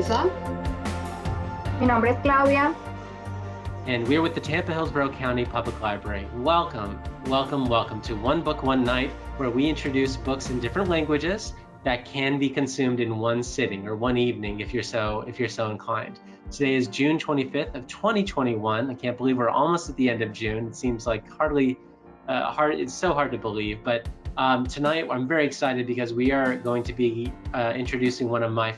Lisa. Mi nombre es Claudia. And we're with the Tampa Hillsborough County Public Library. Welcome, welcome, welcome to One Book, One Night, where we introduce books in different languages that can be consumed in one sitting or one evening if you're so inclined. Today is June 25th of 2021. I can't believe we're almost at the end of June. It seems like it's so hard to believe, but tonight I'm very excited because we are going to be introducing one of my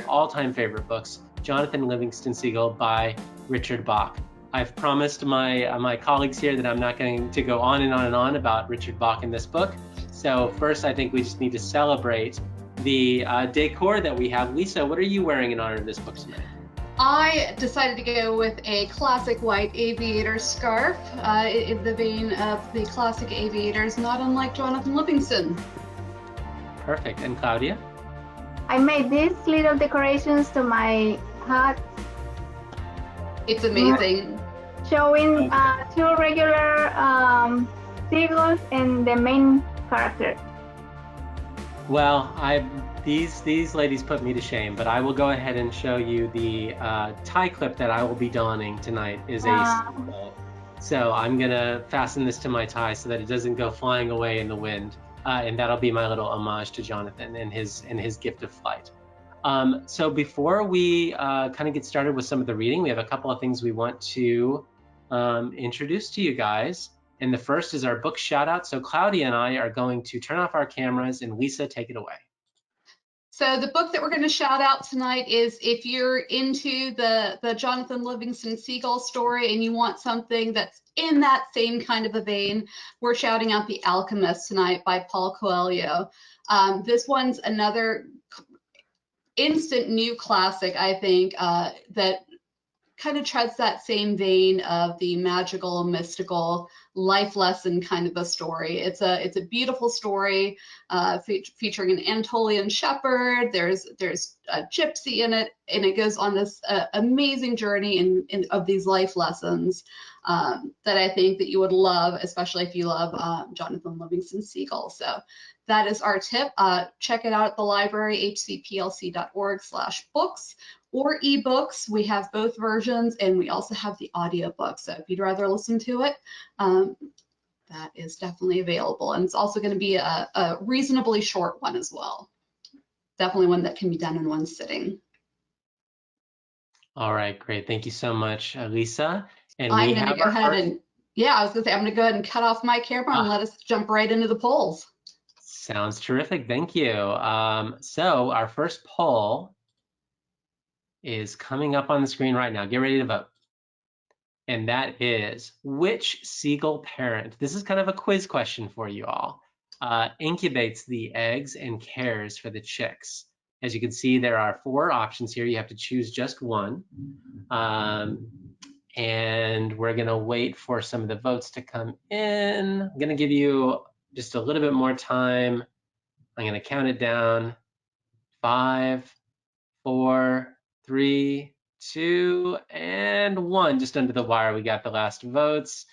all-time favorite books, Jonathan Livingston Seagull by Richard Bach. I've promised my colleagues here that I'm not going to go on and on and on about Richard Bach in this book. So first, I think we just need to celebrate the decor that we have. Lisa, what are you wearing in honor of this book tonight? I decided to go with a classic white aviator scarf in the vein of the classic aviators, not unlike Jonathan Livingston. Perfect. And Claudia? I made these little decorations to my hat. It's amazing. Showing two regular seagulls and the main character. Well, these ladies put me to shame, but I will go ahead and show you the tie clip that I will be donning tonight is a seagull. So I'm gonna fasten this to my tie so that it doesn't go flying away in the wind, and that'll be my little homage to Jonathan and his gift of flight. So before we kind of get started with some of the reading, we have a couple of things we want to introduce to you guys. And the first is our book shout out. So Claudia and I are going to turn off our cameras, and Lisa, take it away. So the book that we're going to shout out tonight is, if you're into the Jonathan Livingston Seagull story and you want something that's in that same kind of a vein, we're shouting out The Alchemist tonight by Paulo Coelho. This one's another instant new classic, I think, that kind of treads that same vein of the magical, mystical, life lesson kind of a story. It's a beautiful story featuring an Anatolian shepherd. There's a gypsy in it, and it goes on this amazing journey of these life lessons that I think that you would love, especially if you love Jonathan Livingston Seagull. So that is our tip. Check it out at the library, hcplc.org/books. or ebooks. We have both versions, and we also have the audiobook. So if you'd rather listen to it, that is definitely available. And it's also going to be a reasonably short one as well. Definitely one that can be done in one sitting. All right, great. Thank you so much, Lisa. And I'm going to go ahead and, I was going to say, I'm going to go ahead and cut off my camera and let us jump right into the polls. Sounds terrific. Thank you. So our first poll is coming up on the screen right now. Get ready to vote. And that is, which seagull parent, this is kind of a quiz question for you all, incubates the eggs and cares for the chicks? As you can see, there are 4 options here. You have to choose just one. And we're gonna wait for some of the votes to come in. I'm gonna give you just a little bit more time. I'm gonna count it down. 5, 4, 3, 2, and 1. Just under the wire, we got the last votes.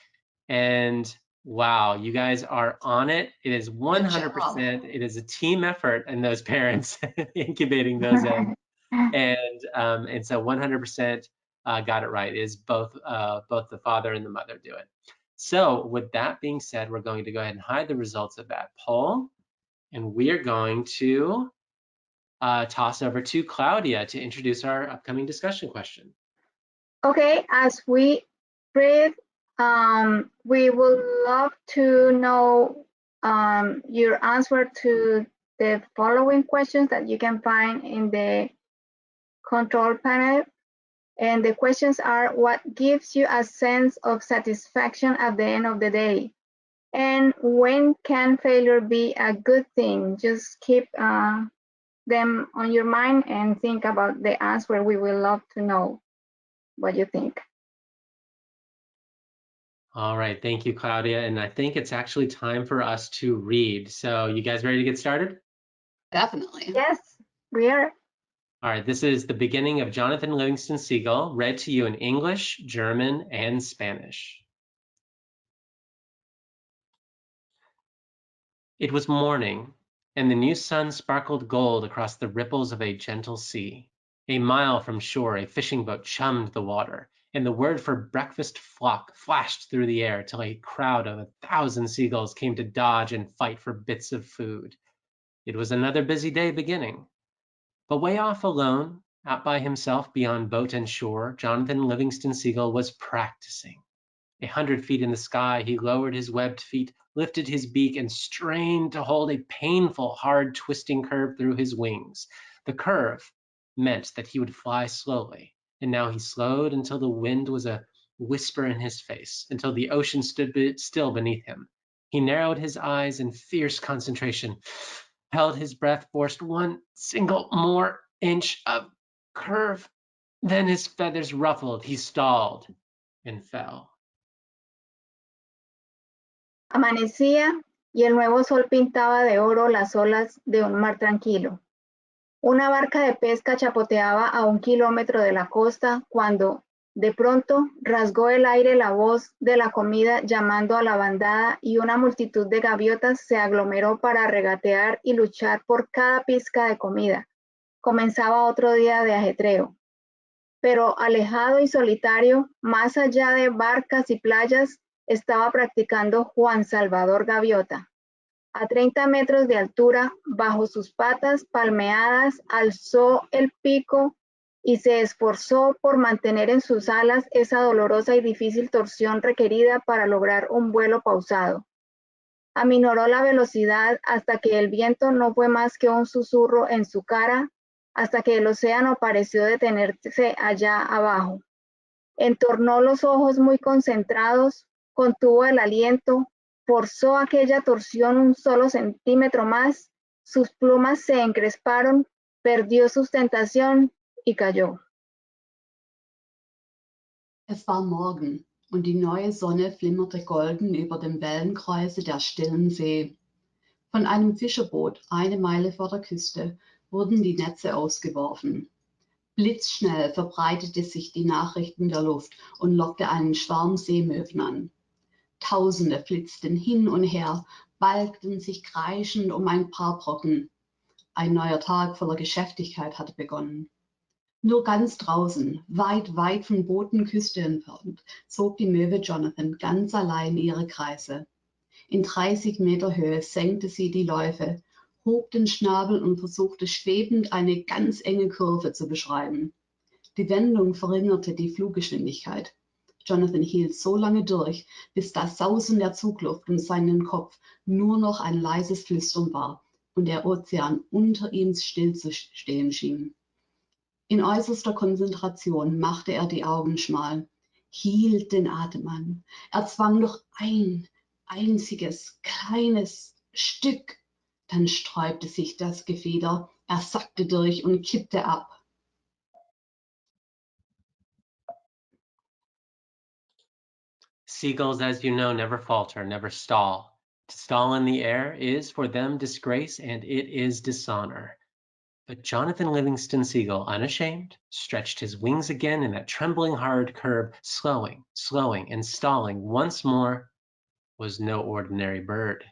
And wow, you guys are on it. It is 100%. It is a team effort, and those parents incubating those eggs. And so 100% got it right. It is both the father and the mother do it. So with that being said, we're going to go ahead and hide the results of that poll, and we are going to toss over to Claudia to introduce our upcoming discussion question. Okay, as we read, we would love to know your answer to the following questions that you can find in the control panel. And the questions are: what gives you a sense of satisfaction at the end of the day? And when can failure be a good thing? Just keep them on your mind and think about the answer. We will love to know what you think. All right, thank you, Claudia. And I think it's actually time for us to read. So you guys ready to get started? Definitely. Yes, we are. All right, this is the beginning of Jonathan Livingston Seagull, read to you in English, German, and Spanish. It was morning, and the new sun sparkled gold across the ripples of a gentle sea. A mile from shore, a fishing boat chummed the water, and the word for breakfast flock flashed through the air till a crowd of 1,000 seagulls came to dodge and fight for bits of food. It was another busy day beginning. But way off alone, out by himself beyond boat and shore, Jonathan Livingston Seagull was practicing. 100 feet in the sky, he lowered his webbed feet, lifted his beak, and strained to hold a painful, hard, twisting curve through his wings. The curve meant that he would fly slowly, and now he slowed until the wind was a whisper in his face, until the ocean stood still beneath him. He narrowed his eyes in fierce concentration, held his breath, forced one single more inch of curve. Then his feathers ruffled, he stalled and fell. Amanecía y el nuevo sol pintaba de oro las olas de un mar tranquilo. Una barca de pesca chapoteaba a 1 kilómetro de la costa cuando, de pronto, rasgó el aire la voz de la comida llamando a la bandada y una multitud de gaviotas se aglomeró para regatear y luchar por cada pizca de comida. Comenzaba otro día de ajetreo. Pero alejado y solitario, más allá de barcas y playas, estaba practicando Juan Salvador Gaviota. A 30 metros de altura, bajo sus patas palmeadas, alzó el pico y se esforzó por mantener en sus alas esa dolorosa y difícil torsión requerida para lograr un vuelo pausado. Aminoró la velocidad hasta que el viento no fue más que un susurro en su cara, hasta que el océano pareció detenerse allá abajo. Entornó los ojos muy concentrados, contuvo el aliento, forzó aquella torsión un solo centímetro más, sus plumas se encresparon, perdió sustentación y cayó. Es war Morgen und die neue Sonne flimmerte golden über dem Wellenkreise der stillen See. Von einem Fischerboot 1 Meile vor der Küste wurden die Netze ausgeworfen. Blitzschnell verbreitete sich die Nachricht in der Luft und lockte einen Schwarm Seemöwen an. Tausende flitzten hin und her, balgten sich kreischend um ein paar Brocken. Ein neuer Tag voller Geschäftigkeit hatte begonnen. Nur ganz draußen, weit, weit von Botenküste entfernt, zog die Möwe Jonathan ganz allein ihre Kreise. In 30 Meter Höhe senkte sie die Läufe, hob den Schnabel und versuchte schwebend eine ganz enge Kurve zu beschreiben. Die Wendung verringerte die Fluggeschwindigkeit. Jonathan hielt so lange durch, bis das Sausen der Zugluft um seinen Kopf nur noch ein leises Flüstern war und der Ozean unter ihm still zu stehen schien. In äußerster Konzentration machte er die Augen schmal, hielt den Atem an. Er zwang noch ein einziges, kleines Stück. Dann sträubte sich das Gefieder, er sackte durch und kippte ab. Seagulls, as you know, never falter, never stall. To stall in the air is for them disgrace and it is dishonor. But Jonathan Livingston Seagull, unashamed, stretched his wings again in that trembling hard curve, slowing, and stalling once more, was no ordinary bird.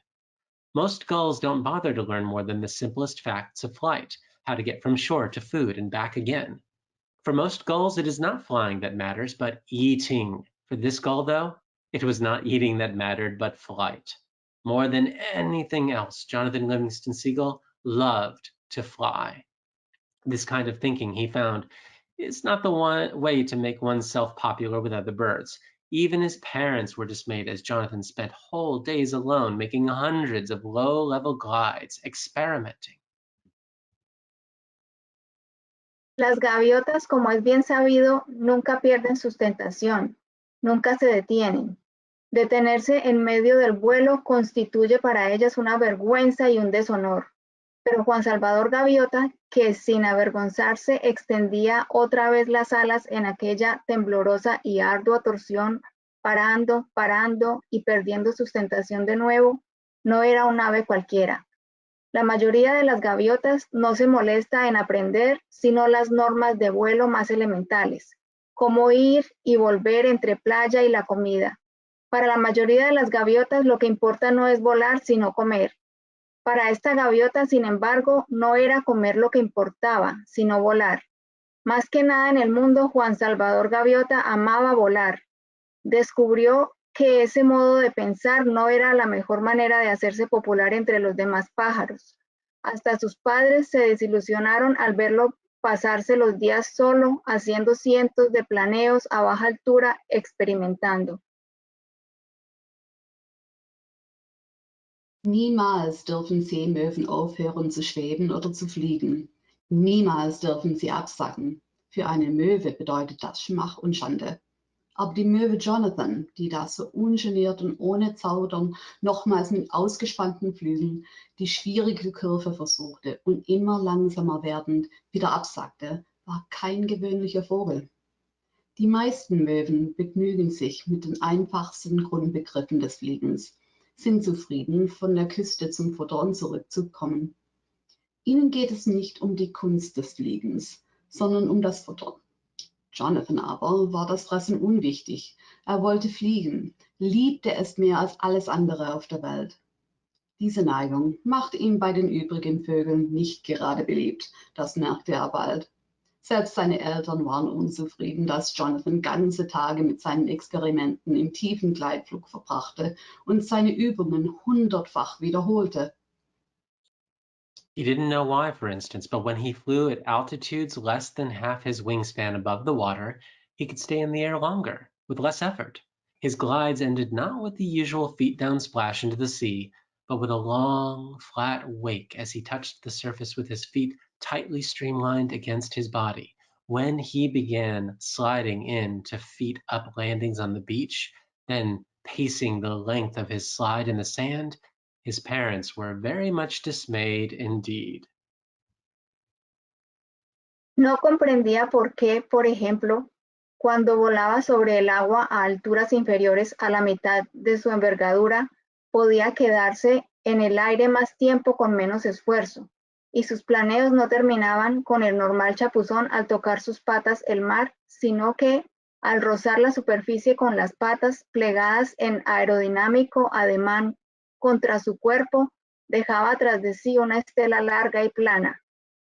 Most gulls don't bother to learn more than the simplest facts of flight, how to get from shore to food and back again. For most gulls, it is not flying that matters, but eating. For this gull, though, it was not eating that mattered, but flight. More than anything else, Jonathan Livingston Seagull loved to fly. This kind of thinking, he found, is not the one way to make oneself popular with other birds. Even his parents were dismayed as Jonathan spent whole days alone making hundreds of low-level glides, experimenting. Las gaviotas, como es bien sabido, nunca pierden sustentación, nunca se detienen. Detenerse en medio del vuelo constituye para ellas una vergüenza y un deshonor. Pero Juan Salvador Gaviota, que sin avergonzarse extendía otra vez las alas en aquella temblorosa y ardua torsión, parando y perdiendo sustentación de nuevo, no era un ave cualquiera. La mayoría de las gaviotas no se molesta en aprender sino las normas de vuelo más elementales, cómo ir y volver entre playa y la comida. Para la mayoría de las gaviotas lo que importa no es volar sino comer. Para esta gaviota, sin embargo, no era comer lo que importaba, sino volar. Más que nada en el mundo, Juan Salvador Gaviota amaba volar. Descubrió que ese modo de pensar no era la mejor manera de hacerse popular entre los demás pájaros. Hasta sus padres se desilusionaron al verlo pasarse los días solo, haciendo cientos de planeos a baja altura, experimentando. Niemals dürfen Seemöwen aufhören zu schweben oder zu fliegen. Niemals dürfen sie absacken. Für eine Möwe bedeutet das Schmach und Schande. Aber die Möwe Jonathan, die da so ungeniert und ohne Zaudern nochmals mit ausgespannten Flügeln die schwierige Kurve versuchte und immer langsamer werdend wieder absackte, war kein gewöhnlicher Vogel. Die meisten Möwen begnügen sich mit den einfachsten Grundbegriffen des Fliegens, sind zufrieden, von der Küste zum Futter und zurückzukommen. Ihnen geht es nicht um die Kunst des Fliegens, sondern um das Futter. Jonathan aber war das Fressen unwichtig. Er wollte fliegen, liebte es mehr als alles andere auf der Welt. Diese Neigung machte ihn bei den übrigen Vögeln nicht gerade beliebt, das merkte er bald. Selbst seine Eltern waren unzufrieden, dass Jonathan ganze Tage mit seinen Experimenten im tiefen Gleitflug verbrachte und seine Übungen 100-fach wiederholte. He didn't know why, for instance, but when he flew at altitudes less than half his wingspan above the water, he could stay in the air longer, with less effort. His glides ended not with the usual feet-down splash into the sea, but with a long, flat wake as he touched the surface with his feet tightly streamlined against his body. When he began sliding in to feet-up landings on the beach, then pacing the length of his slide in the sand, his parents were very much dismayed indeed. No comprendía por qué, por ejemplo, cuando volaba sobre el agua a alturas inferiores a la mitad de su envergadura, podía quedarse en el aire más tiempo con menos esfuerzo, y sus planeos no terminaban con el normal chapuzón al tocar sus patas el mar, sino que, al rozar la superficie con las patas plegadas en aerodinámico ademán contra su cuerpo, dejaba tras de sí una estela larga y plana.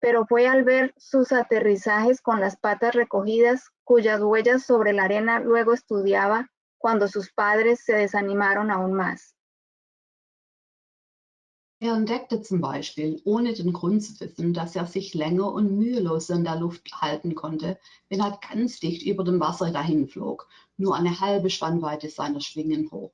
Pero fue al ver sus aterrizajes con las patas recogidas, cuyas huellas sobre la arena luego estudiaba, cuando sus padres se desanimaron aún más. Entdeckte zum Beispiel, ohne den Grund zu wissen, dass sich länger und mühelos in der Luft halten konnte, wenn ganz dicht über dem Wasser dahinflog, nur eine halbe Spannweite seiner Schwingen hoch.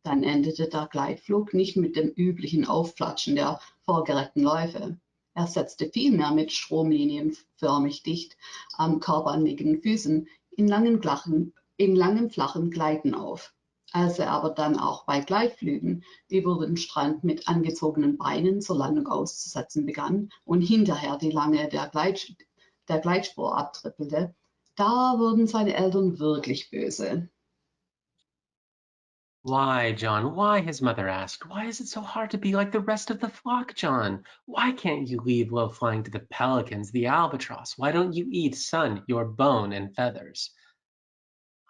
Dann endete der Gleitflug nicht mit dem üblichen Aufplatschen der vorgereckten Läufe. Er setzte vielmehr mit stromlinienförmig dicht am Körper anliegenden Füßen in langen flachen Gleiten auf. Als er aber dann auch bei Gleitflügen über den Strand mit angezogenen Beinen zur Landung auszusetzen begann und hinterher die Lange der Gleitspur abtrippelte, da wurden seine Eltern wirklich böse. Why, John? Why? His mother asked. Why is it so hard to be like the rest of the flock, John? Why can't you leave low flying to the pelicans, the albatross? Why don't you eat, son, your bone and feathers?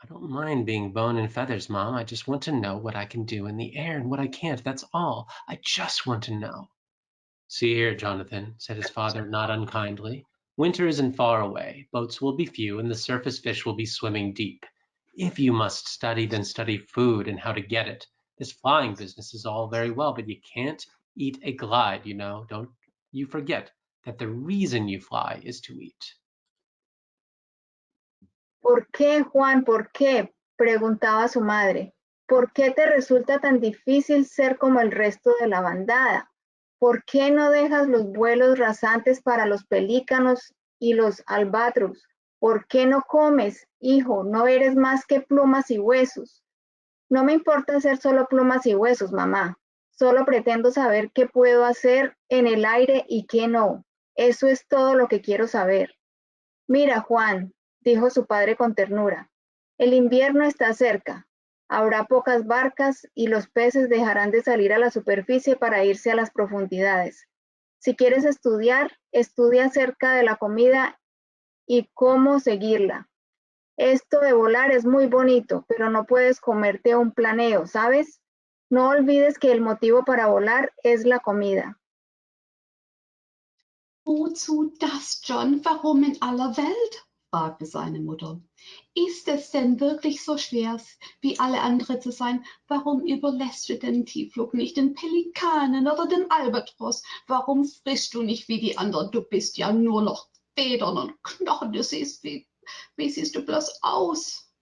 I don't mind being bone and feathers, Mom. I just want to know what I can do in the air and what I can't. That's all. I just want to know. See here, Jonathan, said his father, not unkindly. Winter isn't far away. Boats will be few, and the surface fish will be swimming deep. If you must study, then study food and how to get it. This flying business is all very well, but you can't eat a glide, you know. Don't you forget that the reason you fly is to eat. ¿Por qué, Juan? ¿Por qué? Preguntaba su madre. ¿Por qué te resulta tan difícil ser como el resto de la bandada? ¿Por qué no dejas los vuelos rasantes para los pelícanos y los albatros? ¿Por qué no comes, hijo? No eres más que plumas y huesos. No me importa ser solo plumas y huesos, mamá. Solo pretendo saber qué puedo hacer en el aire y qué no. Eso es todo lo que quiero saber. Mira, Juan, dijo su padre con ternura, el invierno está cerca. Habrá pocas barcas y los peces dejarán de salir a la superficie para irse a las profundidades. Si quieres estudiar, estudia acerca de la comida y cómo seguirla. Esto de volar es muy bonito, pero no puedes comerte un planeo, ¿sabes? No olvides que el motivo para volar es la comida. Wozu das, John? Warum in aller Welt? Fragte seine Mutter. Ist es denn wirklich so schwer, wie alle anderen zu sein? Warum überlässt du den Tiefflug nicht den Pelikanen oder den Albatros? Warum frischst du nicht wie die anderen? Du bist ja nur noch Federn und Knochen. Du siehst, wie siehst du bloß aus?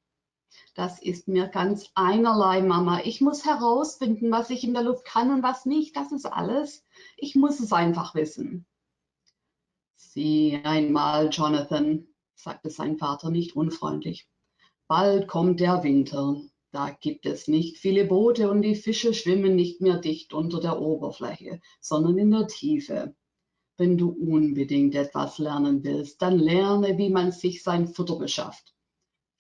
Das ist mir ganz einerlei, Mama. Ich muss herausfinden, was ich in der Luft kann und was nicht. Das ist alles. Ich muss es einfach wissen. Sieh einmal, Jonathan, sagte sein Vater nicht unfreundlich. Bald kommt der Winter. Da gibt es nicht viele Boote und die Fische schwimmen nicht mehr dicht unter der Oberfläche, sondern in der Tiefe. Wenn du unbedingt etwas lernen willst, dann lerne, wie man sich sein Futter beschafft.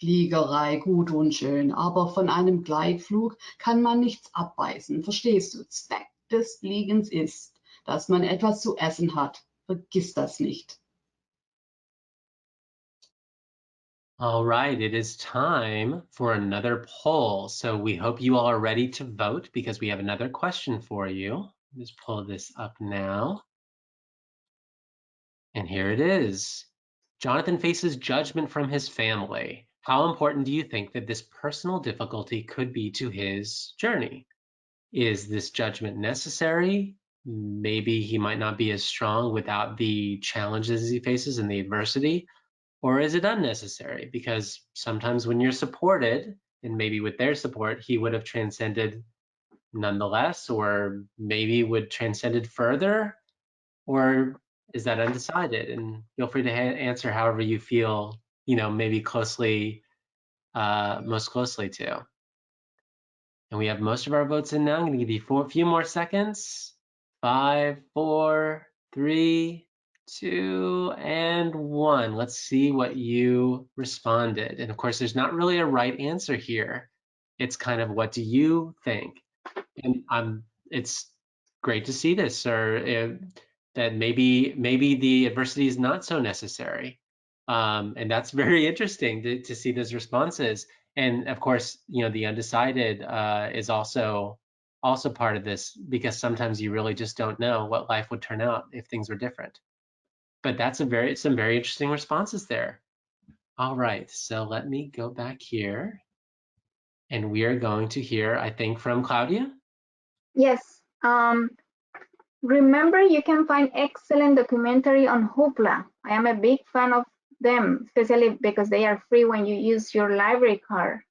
Fliegerei gut und schön, aber von einem Gleitflug kann man nichts abweisen. Verstehst du? Zweck des Fliegens ist, dass man etwas zu essen hat. Vergiss das nicht. All right, it is time for another poll. So we hope you all are ready to vote because we have another question for you. Let's pull this up now. And here it is. Jonathan faces judgment from his family. How important do you think that this personal difficulty could be to his journey? Is this judgment necessary? Maybe he might not be as strong without the challenges he faces and the adversity. Or is it unnecessary? Because sometimes when you're supported, and maybe with their support, he would have transcended nonetheless, or maybe would transcended further, or is that undecided? And feel free to answer however you feel, maybe closely, most closely to. And we have most of our votes in now. I'm going to give you a few more seconds. 5, 4, 3, 2, and 1. Let's see what you responded. And of course, there's not really a right answer here. It's kind of, what do you think? And it's great to see this, or that maybe the adversity is not so necessary. And that's very interesting to see those responses. And of course, the undecided is also part of this, because sometimes you really just don't know what life would turn out if things were different. But that's some very interesting responses there. All right, so let me go back here, and we are going to hear, I think, from Claudia. Yes. Remember, you can find excellent documentary on Hoopla. I am a big fan of them, especially because they are free when you use your library card.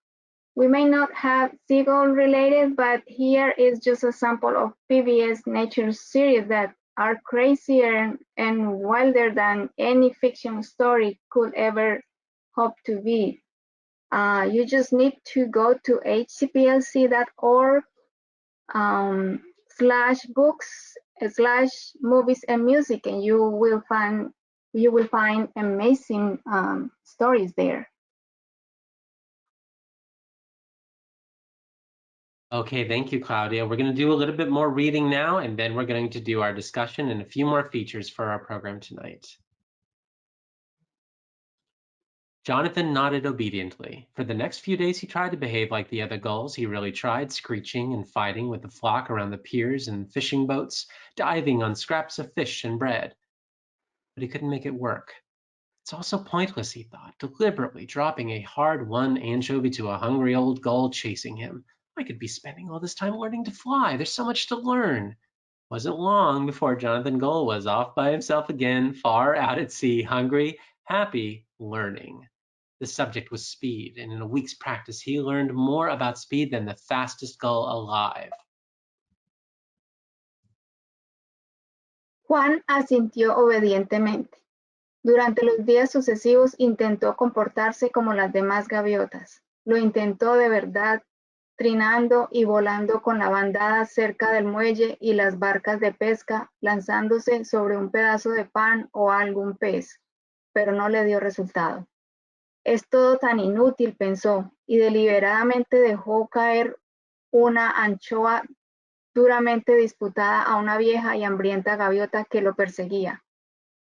We may not have seagull related, but here is just a sample of PBS nature series that are crazier and wilder than any fiction story could ever hope to be. You just need to go to hcplc.org /books/movies and music, and you will find amazing stories there. Okay, thank you, Claudia. We're going to do a little bit more reading now, and then we're going to do our discussion and a few more features for our program tonight. Jonathan nodded obediently. For the next few days, he tried to behave like the other gulls. He really tried, screeching and fighting with the flock around the piers and fishing boats, diving on scraps of fish and bread. But he couldn't make it work. It's also pointless, he thought, deliberately dropping a hard-won anchovy to a hungry old gull chasing him. I could be spending all this time learning to fly. There's so much to learn. It wasn't long before Jonathan Gull was off by himself again, far out at sea, hungry, happy, learning. The subject was speed, and in a week's practice, he learned more about speed than the fastest gull alive. Juan asintió obedientemente. Durante los días sucesivos intentó comportarse como las demás gaviotas. Lo intentó de verdad, trinando y volando con la bandada cerca del muelle y las barcas de pesca, lanzándose sobre un pedazo de pan o algún pez, pero no le dio resultado. Es todo tan inútil, pensó, y deliberadamente dejó caer una anchoa duramente disputada a una vieja y hambrienta gaviota que lo perseguía.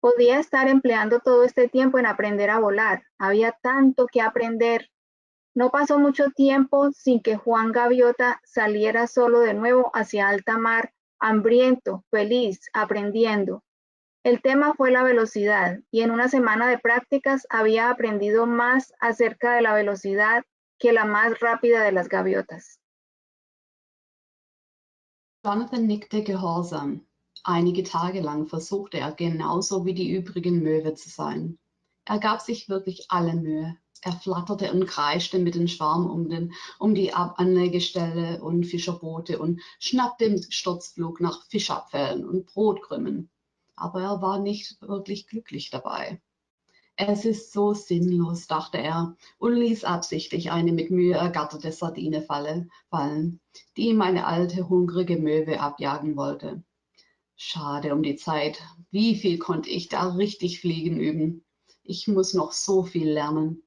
Podía estar empleando todo este tiempo en aprender a volar. Había tanto que aprender. No pasó mucho tiempo sin que Juan Gaviota saliera solo de nuevo hacia alta mar, hambriento, feliz, aprendiendo. El tema fue la velocidad y en una semana de prácticas había aprendido más acerca de la velocidad que la más rápida de las gaviotas. Jonathan nickte gehorsam. Einige Tage lang versuchte er genauso wie die übrigen Möwe zu sein. Er gab sich wirklich alle Mühe. Er flatterte und kreischte mit den Schwarm um die Anlegestelle und Fischerboote und schnappte im Sturzflug nach Fischabfällen und Brotkrümmen. Aber er war nicht wirklich glücklich dabei. Es ist so sinnlos, dachte er und ließ absichtlich eine mit Mühe ergatterte Sardine fallen, die ihm eine alte, hungrige Möwe abjagen wollte. Schade um die Zeit. Wie viel konnte ich da richtig fliegen üben? Ich muss noch so viel lernen.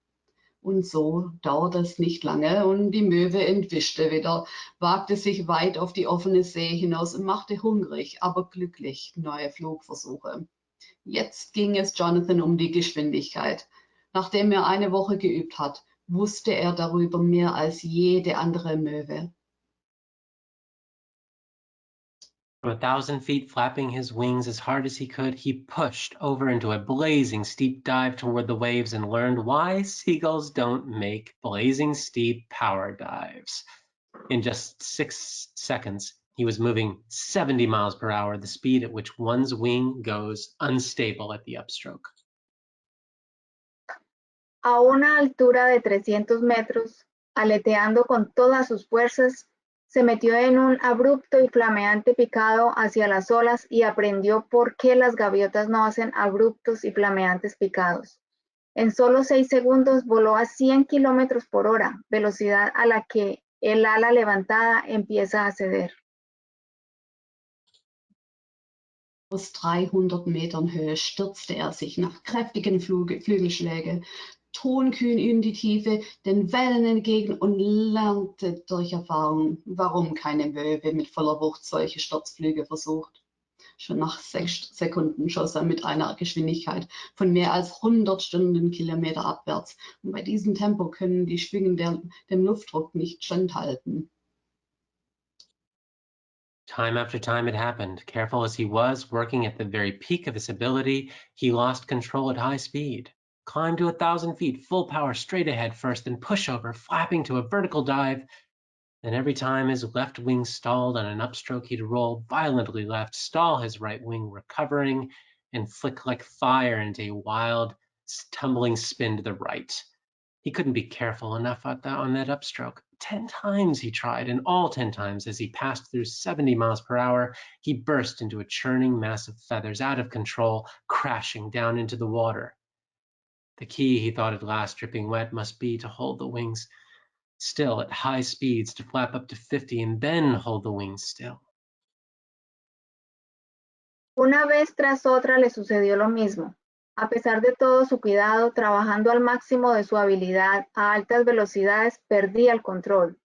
Und so dauerte es nicht lange und die Möwe entwischte wieder, wagte sich weit auf die offene See hinaus und machte hungrig, aber glücklich neue Flugversuche. Jetzt ging es Jonathan um die Geschwindigkeit. Nachdem er eine Woche geübt hat, wusste er darüber mehr als jede andere Möwe. From 1,000 feet, flapping his wings as hard as he could, he pushed over into a blazing steep dive toward the waves and learned why seagulls don't make blazing steep power dives. In just 6 seconds, he was moving 70 miles per hour, the speed at which one's wing goes unstable at the upstroke. A una altura de 300 metros, aleteando con todas sus fuerzas, se metió en un abrupto y flameante picado hacia las olas y aprendió por qué las gaviotas no hacen abruptos y flameantes picados. En solo 6 segundos voló a 100 kilómetros por hora, velocidad a la que el ala levantada empieza a ceder. Aus 300 Metern Höhe stürzte er sich nach kräftigen Flügelschlägen, tonkühn in die Tiefe, den Wellen entgegen und lernte durch Erfahrung, warum keine Möwe mit voller Wucht solche Sturzflüge versucht. Schon nach 6 Sekunden schoss er mit einer Geschwindigkeit von mehr als 100 Stundenkilometer abwärts. Und bei diesem Tempo können die Schwingen dem Luftdruck nicht standhalten. Time after time it happened. Careful as he was, working at the very peak of his ability, he lost control at high speed. Climb to 1,000 feet, full power straight ahead first, then push over, flapping to a vertical dive. Then every time his left wing stalled on an upstroke, he'd roll violently left, stall his right wing, recovering, and flick like fire into a wild, tumbling spin to the right. He couldn't be careful enough on that upstroke. 10 times he tried, and all 10 times as he passed through 70 miles per hour, he burst into a churning mass of feathers, out of control, crashing down into the water. The key, he thought at last, dripping wet, must be to hold the wings still at high speeds, to flap up to 50 and then hold the wings still. Una vez tras otra le sucedió lo mismo. A pesar de todo su cuidado, trabajando al máximo de su habilidad a altas velocidades, perdía el control.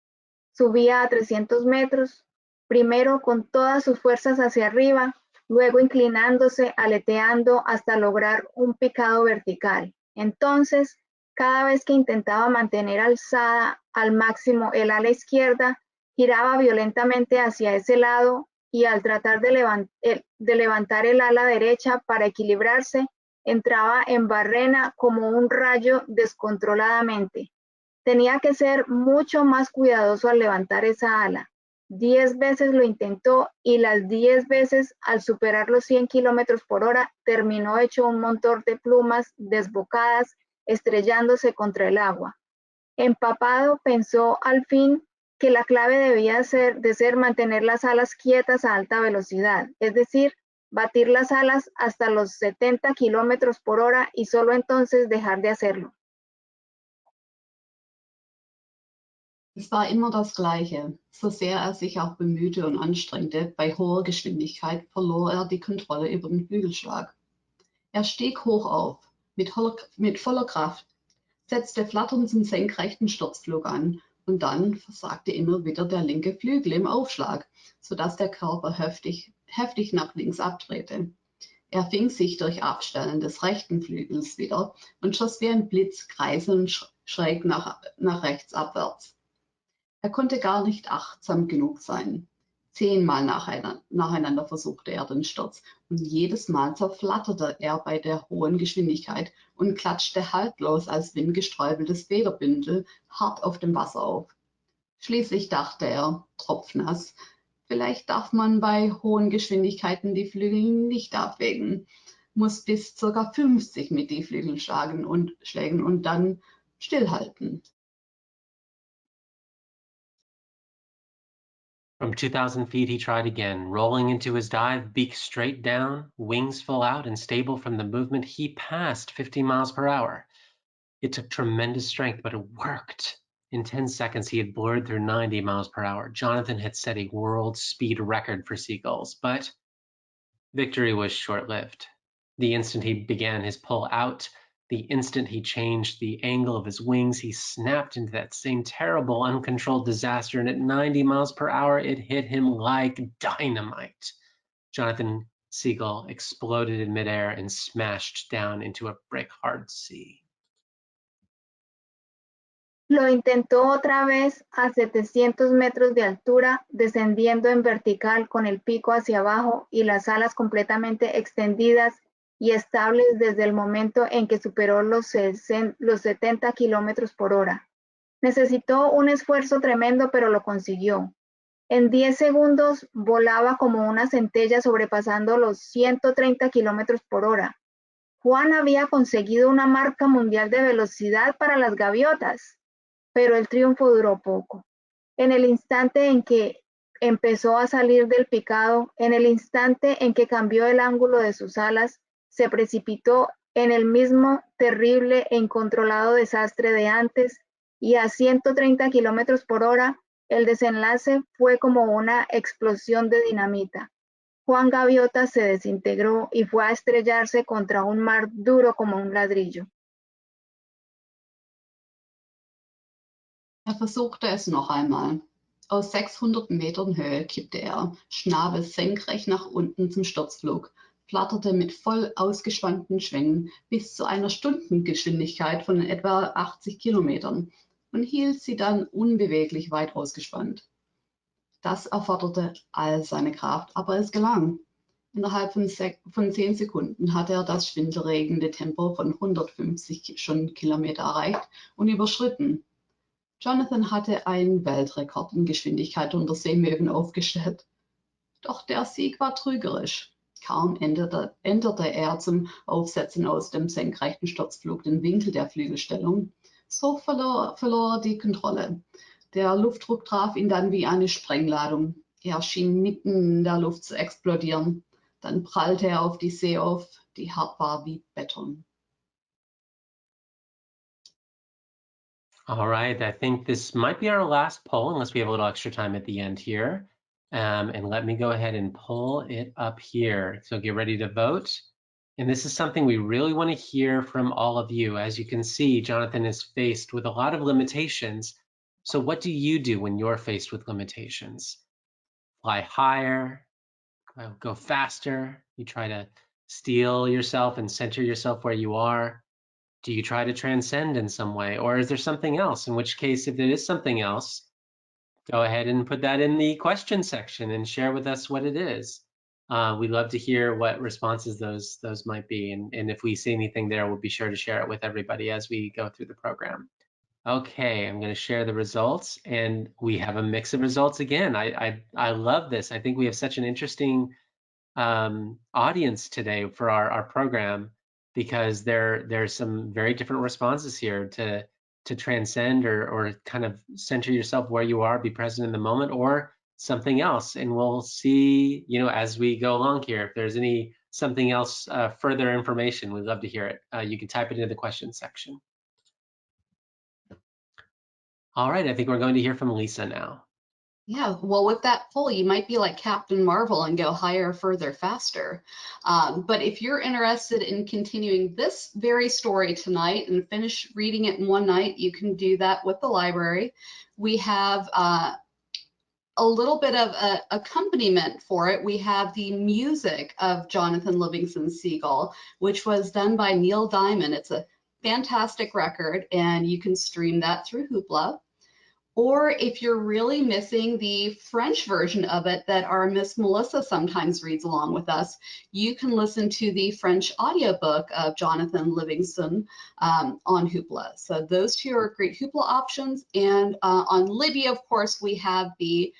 Subía a 300 metros, primero con todas sus fuerzas hacia arriba, luego inclinándose, aleteando hasta lograr un picado vertical. Entonces, cada vez que intentaba mantener alzada al máximo el ala izquierda, giraba violentamente hacia ese lado y al tratar de levantar el ala derecha para equilibrarse, entraba en barrena como un rayo descontroladamente. Tenía que ser mucho más cuidadoso al levantar esa ala. 10 veces lo intentó y las 10 veces al superar los 100 kilómetros por hora terminó hecho un montón de plumas desbocadas estrellándose contra el agua. Empapado, pensó al fin que la clave debía de ser mantener las alas quietas a alta velocidad, es decir, batir las alas hasta los 70 kilómetros por hora y solo entonces dejar de hacerlo. Es war immer das Gleiche. So sehr er sich auch bemühte und anstrengte, bei hoher Geschwindigkeit verlor er die Kontrolle über den Flügelschlag. Er stieg hoch auf, mit voller Kraft, setzte flatternd zum senkrechten Sturzflug an und dann versagte immer wieder der linke Flügel im Aufschlag, sodass der Körper heftig nach links abdrehte. Er fing sich durch Abstellen des rechten Flügels wieder und schoss wie ein Blitz kreiselnd schräg nach rechts abwärts. Er konnte gar nicht achtsam genug sein. 10-mal nacheinander versuchte er den Sturz und jedes Mal zerflatterte er bei der hohen Geschwindigkeit und klatschte haltlos als windgesträubeltes Federbündel hart auf dem Wasser auf. Schließlich dachte er, tropfnass, vielleicht darf man bei hohen Geschwindigkeiten die Flügel nicht abwägen, muss bis ca. 50 mit die Flügel schlägen und dann stillhalten. From 2,000 feet, he tried again, rolling into his dive, beak straight down, wings full out and stable from the movement. He passed 50 miles per hour. It took tremendous strength, but it worked. In 10 seconds, he had blurred through 90 miles per hour. Jonathan had set a world speed record for seagulls, but victory was short-lived. The instant he began his pull out, the instant he changed the angle of his wings, he snapped into that same terrible, uncontrolled disaster, and at 90 miles per hour, it hit him like dynamite. Jonathan Seagull exploded in midair and smashed down into a brick-hard sea. Lo intentó otra vez a 700 metros de altura, descendiendo en vertical con el pico hacia abajo y las alas completamente extendidas y estables desde el momento en que superó los 70 kilómetros por hora. Necesitó un esfuerzo tremendo, pero lo consiguió. En 10 segundos volaba como una centella sobrepasando los 130 kilómetros por hora. Juan había conseguido una marca mundial de velocidad para las gaviotas. Pero el triunfo duró poco. En el instante en que empezó a salir del picado, en el instante en que cambió el ángulo de sus alas, se precipitó en el mismo terrible e incontrolado desastre de antes, y a 130 kilómetros por hora, el desenlace fue como una explosión de dinamita. Juan Gaviota se desintegró y fue a estrellarse contra un mar duro como un ladrillo. Er versuchte es noch einmal. Aus 600 Metern Höhe kippte er, Schnabel senkrecht nach unten zum Sturzflug, flatterte mit voll ausgespannten Schwingen bis zu einer Stundengeschwindigkeit von etwa 80 Kilometern und hielt sie dann unbeweglich weit ausgespannt. Das erforderte all seine Kraft, aber es gelang. Innerhalb von 10 Sekunden hatte er das schwindelerregende Tempo von 150 Stundenkilometer erreicht und überschritten. Jonathan hatte einen Weltrekord in Geschwindigkeit unter Seemöwen aufgestellt. Doch der Sieg war trügerisch. Kaum änderte er zum Aufsetzen aus dem senkrechten Sturzflug den Winkel der Flügelstellung, so verlor er die Kontrolle. Der Luftdruck traf ihn dann wie eine Sprengladung. Er schien mitten in der Luft zu explodieren. Dann prallte er auf die See auf, die hart war wie Beton. All right, I think this might be our last poll, unless we have a little extra time at the end here. And let me go ahead and pull it up here. So get ready to vote. And this is something we really want to hear from all of you. As you can see, Jonathan is faced with a lot of limitations. So what do you do when you're faced with limitations? Fly higher, go faster. You try to steel yourself and center yourself where you are. Do you try to transcend in some way, or is there something else? In which case, if there is something else, go ahead and put that in the question section and share with us what it is. We'd love to hear what responses those might be, and if we see anything there, we'll be sure to share it with everybody as we go through the program. Okay, I'm going to share the results, and we have a mix of results again. I love this. I think we have such an interesting audience today for our program, because there's some very different responses here to transcend or kind of center yourself where you are, be present in the moment, or something else. And we'll see, as we go along here, if there's something else, further information, we'd love to hear it. You can type it into the question section. All right, I think we're going to hear from Lisa now. Yeah, well, with that poll, you might be like Captain Marvel and go higher, further, faster. But if you're interested in continuing this very story tonight and finish reading it in one night, you can do that with the library. We have a little bit of accompaniment for it. We have the music of Jonathan Livingston Seagull, which was done by Neil Diamond. It's a fantastic record, and you can stream that through Hoopla. Or if you're really missing the French version of it that our Miss Melissa sometimes reads along with us, you can listen to the French audiobook of Jonathan Livingston on Hoopla. So those two are great Hoopla options. And on Libby, of course, we have the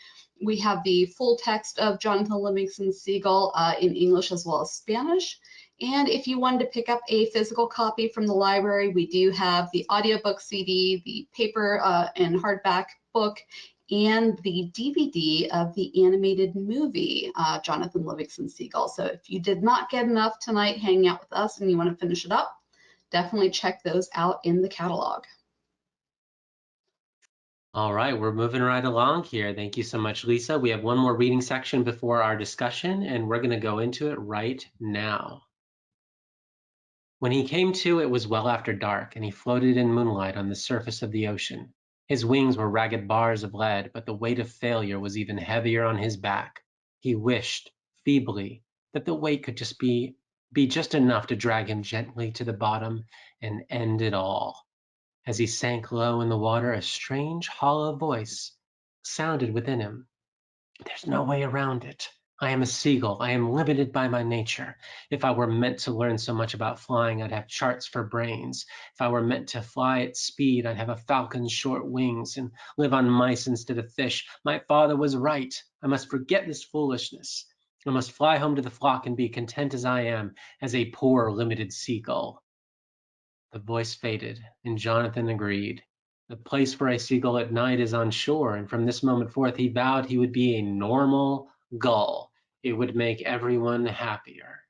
full text of Jonathan Livingston Seagull in English as well as Spanish. And if you wanted to pick up a physical copy from the library, we do have the audiobook CD, the paper and hardback book, and the DVD of the animated movie, Jonathan Livingston Seagull. So if you did not get enough tonight hanging out with us and you want to finish it up, definitely check those out in the catalog. All right, we're moving right along here. Thank you so much, Lisa. We have one more reading section before our discussion, and we're going to go into it right now. When he came to, it was well after dark, and he floated in moonlight on the surface of the ocean. His wings were ragged bars of lead, but the weight of failure was even heavier on his back. He wished, feebly, that the weight could just be just enough to drag him gently to the bottom and end it all. As he sank low in the water, a strange, hollow voice sounded within him. There's no way around it. I am a seagull. I am limited by my nature. If I were meant to learn so much about flying, I'd have charts for brains. If I were meant to fly at speed, I'd have a falcon's short wings and live on mice instead of fish. My father was right. I must forget this foolishness. I must fly home to the flock and be content as I am, as a poor, limited seagull. The voice faded, and Jonathan agreed. The place for a seagull at night is on shore, and from this moment forth he vowed he would be a normal gull. It would make everyone happier.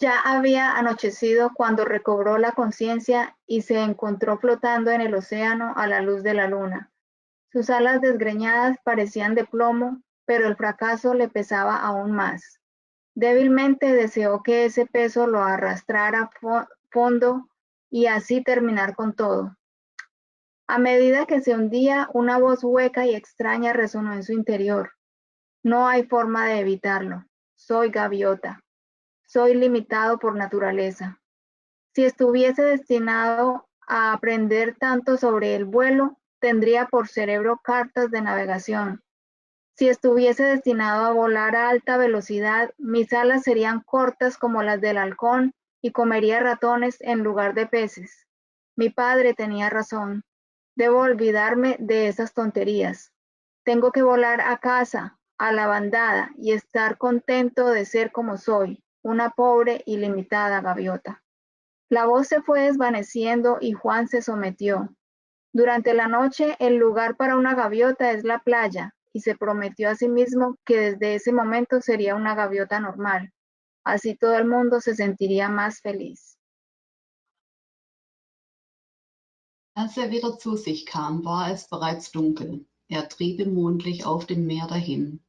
Ya había anochecido cuando recobró la conciencia y se encontró flotando en el océano a la luz de la luna. Sus alas desgreñadas parecían de plomo, pero el fracaso le pesaba aún más. Débilmente deseó que ese peso lo arrastrara a fondo y así terminar con todo. A medida que se hundía, una voz hueca y extraña resonó en su interior. No hay forma de evitarlo. Soy gaviota. Soy limitado por naturaleza. Si estuviese destinado a aprender tanto sobre el vuelo, tendría por cerebro cartas de navegación. Si estuviese destinado a volar a alta velocidad, mis alas serían cortas como las del halcón y comería ratones en lugar de peces. Mi padre tenía razón. Debo olvidarme de esas tonterías. Tengo que volar a casa, a la bandada, y estar contento de ser como soy, una pobre y limitada gaviota. La voz se fue desvaneciendo y Juan se sometió. Durante la noche, el lugar para una gaviota es la playa, y se prometió a sí mismo que desde ese momento sería una gaviota normal. Así todo el mundo se sentiría más feliz. Als wieder zu sich kam, war es bereits dunkel. Trieb im Mondlicht auf dem Meer dahin.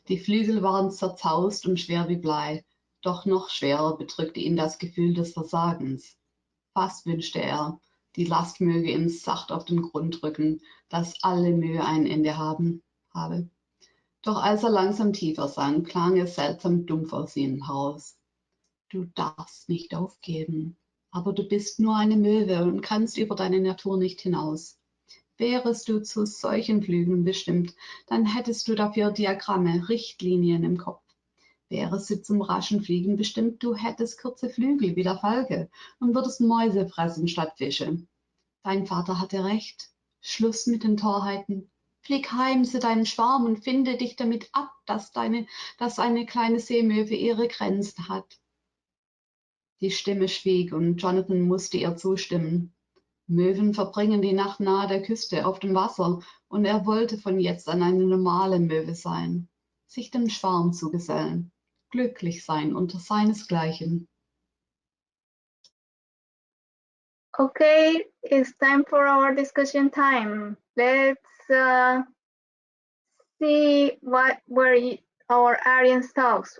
Die Flügel waren zerzaust und schwer wie Blei, doch noch schwerer bedrückte ihn das Gefühl des Versagens. Fast wünschte die Last möge ihn sacht auf den Grund drücken, dass alle Mühe ein Ende habe. Doch als langsam tiefer sank, klang es seltsam dumpf aus ihm heraus. Du darfst nicht aufgeben, aber du bist nur eine Möwe und kannst über deine Natur nicht hinaus. Wärest du zu solchen Flügen bestimmt, dann hättest du dafür Diagramme, Richtlinien im Kopf. Wärest du zum raschen Fliegen bestimmt, du hättest kurze Flügel wie der Falke und würdest Mäuse fressen statt Fische. Dein Vater hatte recht. Schluss mit den Torheiten. Flieg heim zu deinem Schwarm und finde dich damit ab, dass eine kleine Seemöwe ihre Grenzen hat. Die Stimme schwieg und Jonathan musste ihr zustimmen. Möwen verbringen die Nacht nahe der Küste auf dem Wasser und er wollte von jetzt an eine normale Möwe sein, sich dem Schwarm zugesellen, glücklich sein unter seinesgleichen. Okay, it's time for our discussion time. Let's see what were our audience thoughts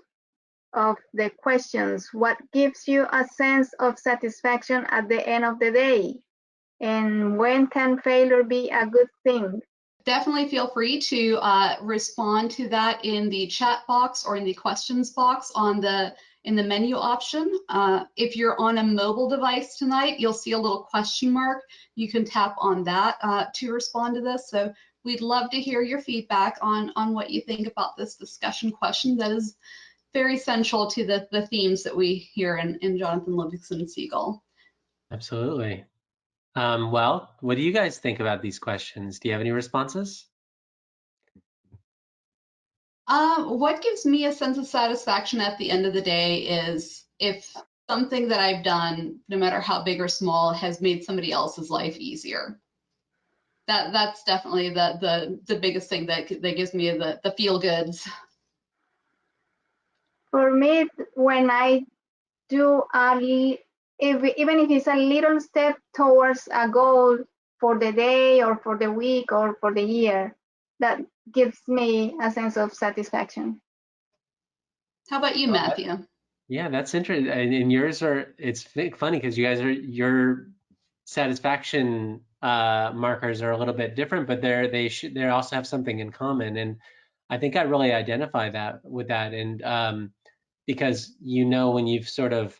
of the questions. What gives you a sense of satisfaction at the end of the day? And when can failure be a good thing? Definitely feel free to respond to that in the chat box or in the questions box on the in the menu option. If you're on a mobile device tonight, you'll see a little question mark. You can tap on that to respond to this. So we'd love to hear your feedback on what you think about this discussion question that is very central to the themes that we hear in Jonathan Livingston Seagull. Absolutely. Well, what do you guys think about these questions? Do you have any responses? What gives me a sense of satisfaction at the end of the day is if something that I've done, no matter how big or small, has made somebody else's life easier. That's definitely the biggest thing that gives me the feel goods. For me, when I do even if it's a little step towards a goal for the day or for the week or for the year, that gives me a sense of satisfaction. How about you, Matthew? Yeah, that's interesting. And yours are, it's funny because you guys are, your satisfaction markers are a little bit different, but they also have something in common. And I think I really identify that with that. And because when you've sort of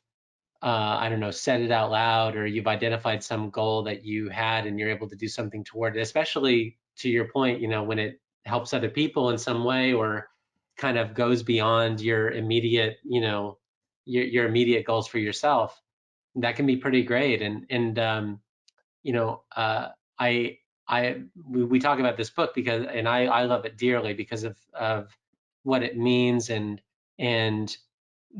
I don't know, said it out loud, or you've identified some goal that you had and you're able to do something toward it, especially to your point, when it helps other people in some way or kind of goes beyond your immediate, your immediate goals for yourself, that can be pretty great. And we talk about this book because, and I love it dearly because of what it means and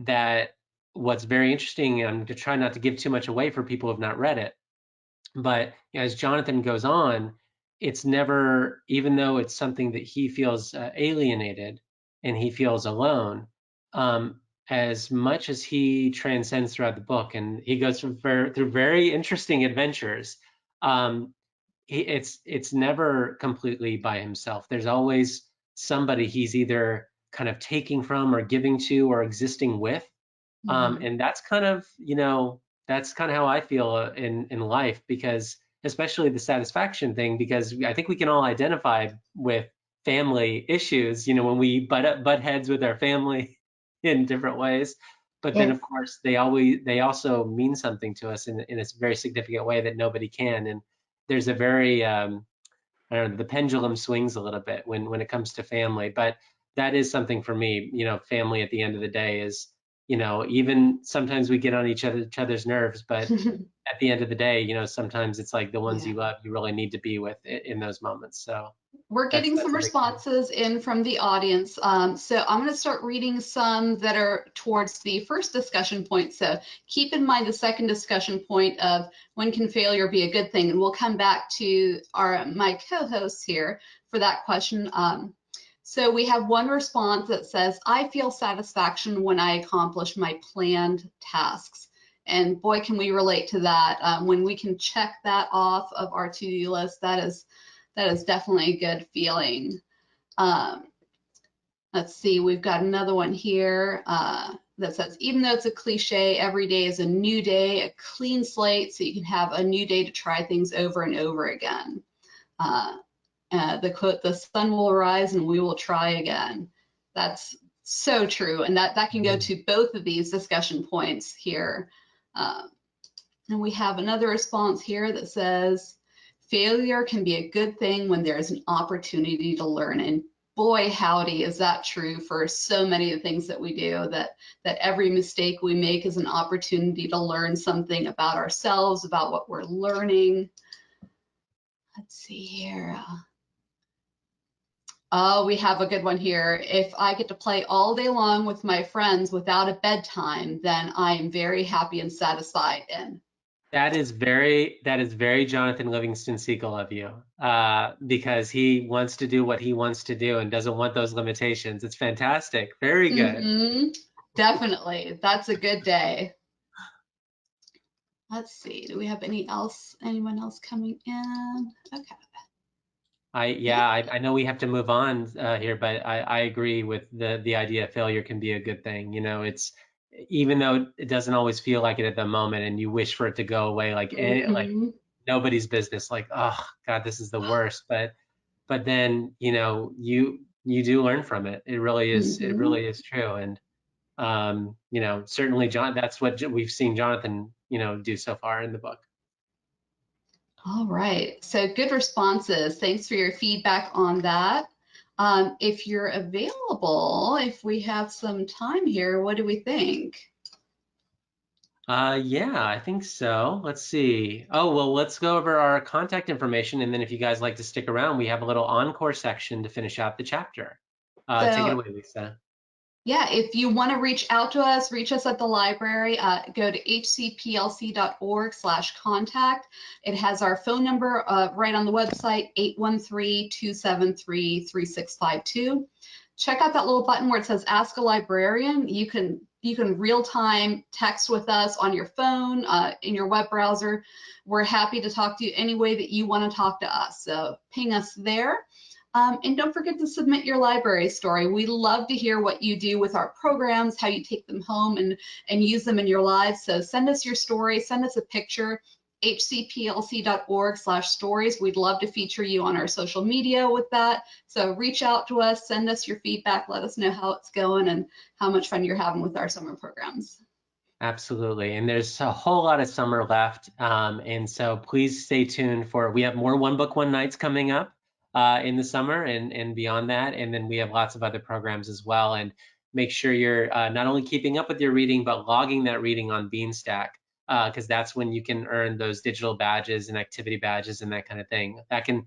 that what's very interesting, and to try not to give too much away for people who have not read it, but as Jonathan goes on, it's never, even though it's something that he feels alienated and he feels alone, as much as he transcends throughout the book and he goes through very interesting adventures, it's never completely by himself. There's always somebody he's either kind of taking from or giving to or existing with. And that's kind of, how I feel in life, because especially the satisfaction thing, because I think we can all identify with family issues, when we butt heads with our family in different ways. But then, Yes. of course, they also mean something to us in a very significant way that nobody can. And there's a very, I don't know, the pendulum swings a little bit when it comes to family. But that is something for me, family at the end of the day is, even sometimes we get on each other's nerves, but at the end of the day, sometimes it's like the ones you love, you really need to be with in those moments. So we're getting some responses in from the audience. So I'm going to start reading some that are towards the first discussion point. So keep in mind the second discussion point of when can failure be a good thing? And we'll come back to my co-hosts here for that question. So we have one response that says, I feel satisfaction when I accomplish my planned tasks. And boy, can we relate to that. When we can check that off of our to-do list, that is definitely a good feeling. Let's see, we've got another one here that says, even though it's a cliche, every day is a new day, a clean slate, so you can have a new day to try things over and over again. The quote, the sun will rise and we will try again. That's so true. And that can go to both of these discussion points here. And we have another response here that says, failure can be a good thing when there's an opportunity to learn. And boy, howdy, is that true for so many of the things that we do, that every mistake we make is an opportunity to learn something about ourselves, about what we're learning. Let's see here. Oh, we have a good one here. If I get to play all day long with my friends without a bedtime, then I am very happy and satisfied. And that is very Jonathan Livingston Seagull of you, because he wants to do what he wants to do and doesn't want those limitations. It's fantastic. Very good. Definitely. That's a good day. Let's see. Do we have anyone else coming in? Okay. I know we have to move on here, but I agree with the idea of failure can be a good thing. It's, even though it doesn't always feel like it at the moment, and you wish for it to go away like nobody's business, like, oh God, this is the worst. But then you do learn from it. It really is. It really is true. And You know, certainly that's what we've seen Jonathan, you know, do so far in the book. All right, so good responses. Thanks for your feedback on that. If you're available, if we have some time here, what do we think? Yeah, I think so. Let's see. Oh, well, let's go over our contact information, and then if you guys like to stick around, we have a little encore section to finish out the chapter. Take it away, Lisa. Yeah, if you want to reach out to us, reach us at the library, go to hcplc.org/contact. It has our phone number right on the website, 813-273-3652. Check out that little button where it says Ask a Librarian. You can real-time text with us on your phone, in your web browser. We're happy to talk to you any way that you want to talk to us. So ping us there. And don't forget to submit your library story. We love to hear what you do with our programs, how you take them home and use them in your lives. So send us your story, send us a picture, hcplc.org/stories. We'd love to feature you on our social media with that. So reach out to us, send us your feedback, let us know how it's going and how much fun you're having with our summer programs. Absolutely, and there's a whole lot of summer left, and so please stay tuned for, we have more One Book One Nights coming up in the summer and beyond that, and then we have lots of other programs as well. And make sure you're not only keeping up with your reading, but logging that reading on Beanstack, because that's when you can earn those digital badges and activity badges and that kind of thing. That can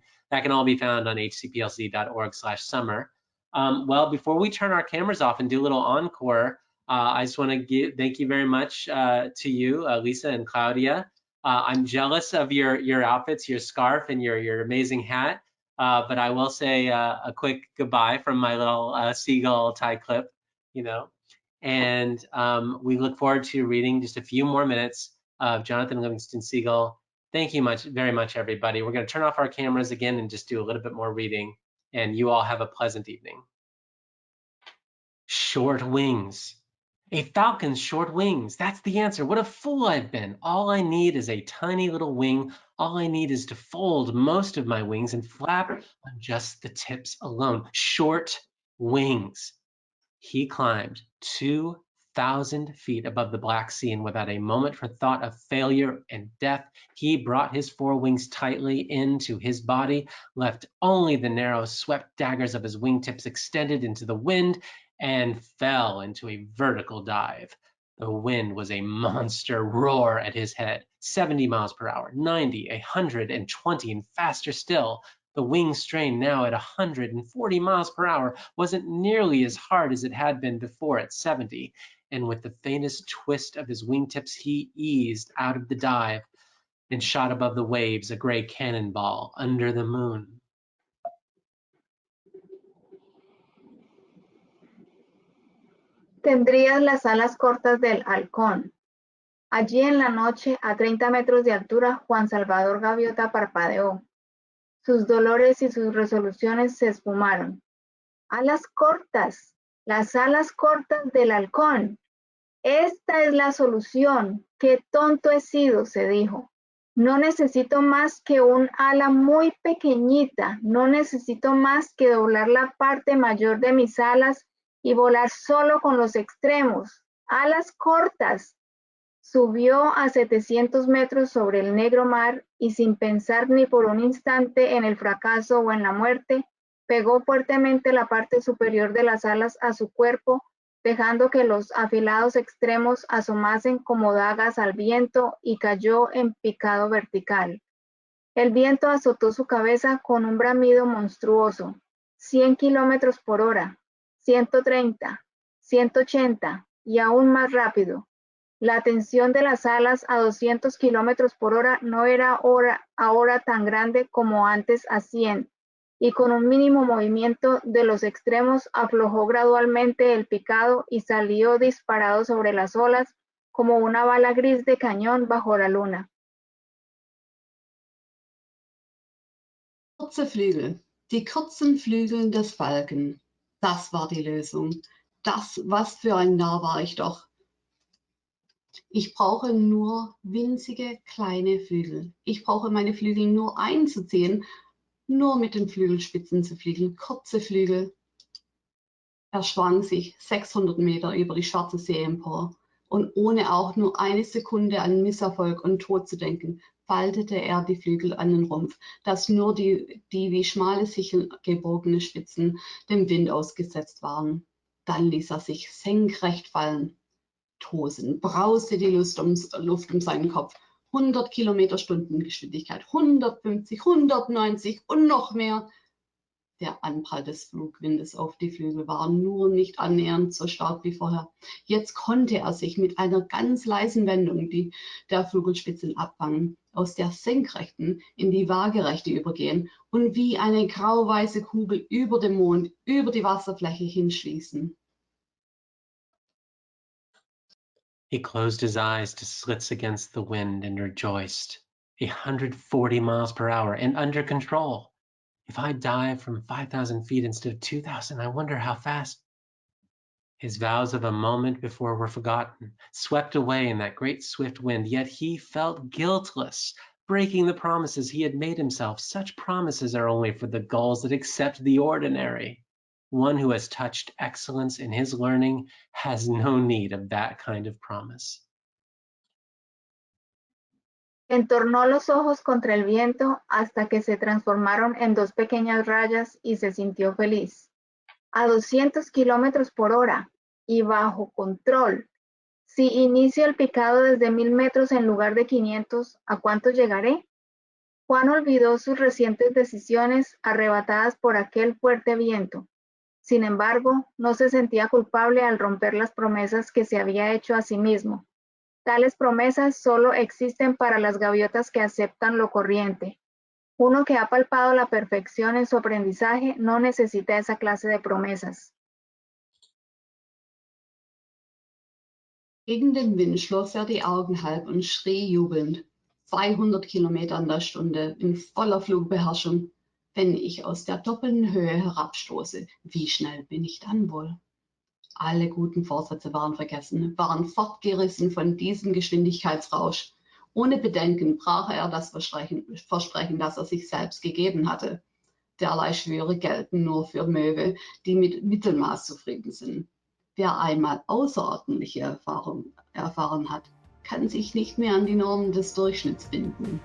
all be found on hcplc.org/summer. Well, before we turn our cameras off and do a little encore, I just want to thank you very much to you, Lisa and Claudia. I'm jealous of your outfits, your scarf, and your amazing hat. But I will say a quick goodbye from my little seagull tie clip, you know. And we look forward to reading just a few more minutes of Jonathan Livingston Seagull. Thank you very much, everybody. We're going to turn off our cameras again and just do a little bit more reading. And you all have a pleasant evening. Short wings. A falcon's short wings. That's the answer. What a fool I've been. All I need is a tiny little wing. All I need is to fold most of my wings and flap on just the tips alone. Short wings. He climbed 2,000 feet above the Black Sea, and without a moment for thought of failure and death, he brought his four wings tightly into his body, left only the narrow swept daggers of his wingtips extended into the wind, and fell into a vertical dive. The wind was a monster roar at his head, 70 miles per hour, 90, 120, and faster still. The wing strain, now at 140 miles per hour, wasn't nearly as hard as it had been before at 70, and with the faintest twist of his wingtips, he eased out of the dive and shot above the waves, a gray cannonball under the moon. Tendrías las alas cortas del halcón. Allí en la noche, a 30 metros de altura, Juan Salvador Gaviota parpadeó. Sus dolores y sus resoluciones se esfumaron. Alas cortas, las alas cortas del halcón. Esta es la solución. ¡Qué tonto he sido!, se dijo. No necesito más que un ala muy pequeñita. No necesito más que doblar la parte mayor de mis alas y volar solo con los extremos. Alas cortas. Subió a 700 metros sobre el negro mar y sin pensar ni por un instante en el fracaso o en la muerte, pegó fuertemente la parte superior de las alas a su cuerpo, dejando que los afilados extremos asomasen como dagas al viento y cayó en picado vertical. El viento azotó su cabeza con un bramido monstruoso. 100 kilómetros por hora, 130, 180 y aún más rápido. La tensión de las alas a 200 kilómetros por hora no era ahora tan grande como antes a 100, y con un mínimo movimiento de los extremos aflojó gradualmente el picado y salió disparado sobre las olas como una bala gris de cañón bajo la luna. Kurze Flügel. Die kurzen Flügel des Falken. Das war die Lösung. Was für ein Narr war ich doch. Ich brauche nur winzige kleine Flügel. Ich brauche meine Flügel nur einzuziehen, nur mit den Flügelspitzen zu fliegen. Kurze Flügel. Er schwang sich 600 Meter über die schwarze See empor und ohne auch nur eine Sekunde an Misserfolg und Tod zu denken, faltete er die Flügel an den Rumpf, dass nur die wie schmale Sicheln gebogene Spitzen dem Wind ausgesetzt waren. Dann ließ er sich senkrecht fallen. Tosend brauste die Luft um seinen Kopf. 100 Kilometer Stundengeschwindigkeit, 150, 190 und noch mehr. Der Anprall des Flugwindes auf die Flügel war nur nicht annähernd so stark wie vorher. Jetzt konnte er sich mit einer ganz leisen Wendung der Flügelspitzen abfangen, aus der senkrechten in die waagerechte übergehen und wie eine grau-weiße Kugel über dem Mond, über die Wasserfläche hinschließen. He closed his eyes to slits against the wind and rejoiced. 140 miles per hour and under control. If I dive from 5,000 feet instead of 2,000, I wonder how fast. His vows of a moment before were forgotten, swept away in that great swift wind, yet he felt guiltless, breaking the promises he had made himself. Such promises are only for the gulls that accept the ordinary. One who has touched excellence in his learning has no need of that kind of promise. Entornó los ojos contra el viento hasta que se transformaron en dos pequeñas rayas y se sintió feliz. A 200 kilómetros por hora y bajo control. Si inicio el picado desde 1000 metros en lugar de 500, ¿a cuánto llegaré? Juan olvidó sus recientes decisiones arrebatadas por aquel fuerte viento. Sin embargo, no se sentía culpable al romper las promesas que se había hecho a sí mismo. Tales promesas solo existen para las gaviotas que aceptan lo corriente. Uno que ha palpado la perfección en su aprendizaje no necesita esa clase de promesas. Gegen den Wind schloss er die Augen halb und schrie jubelnd. 200 Kilometer in der Stunde in voller Flugbeherrschung. Wenn ich aus der doppelten Höhe herabstoße, wie schnell bin ich dann wohl? Alle guten Vorsätze waren vergessen, waren fortgerissen von diesem Geschwindigkeitsrausch. Ohne Bedenken brach er das Versprechen, das er sich selbst gegeben hatte. Derlei Schwüre gelten nur für Möwe, die mit Mittelmaß zufrieden sind. Wer einmal außerordentliche Erfahrung erfahren hat, kann sich nicht mehr an die Normen des Durchschnitts binden.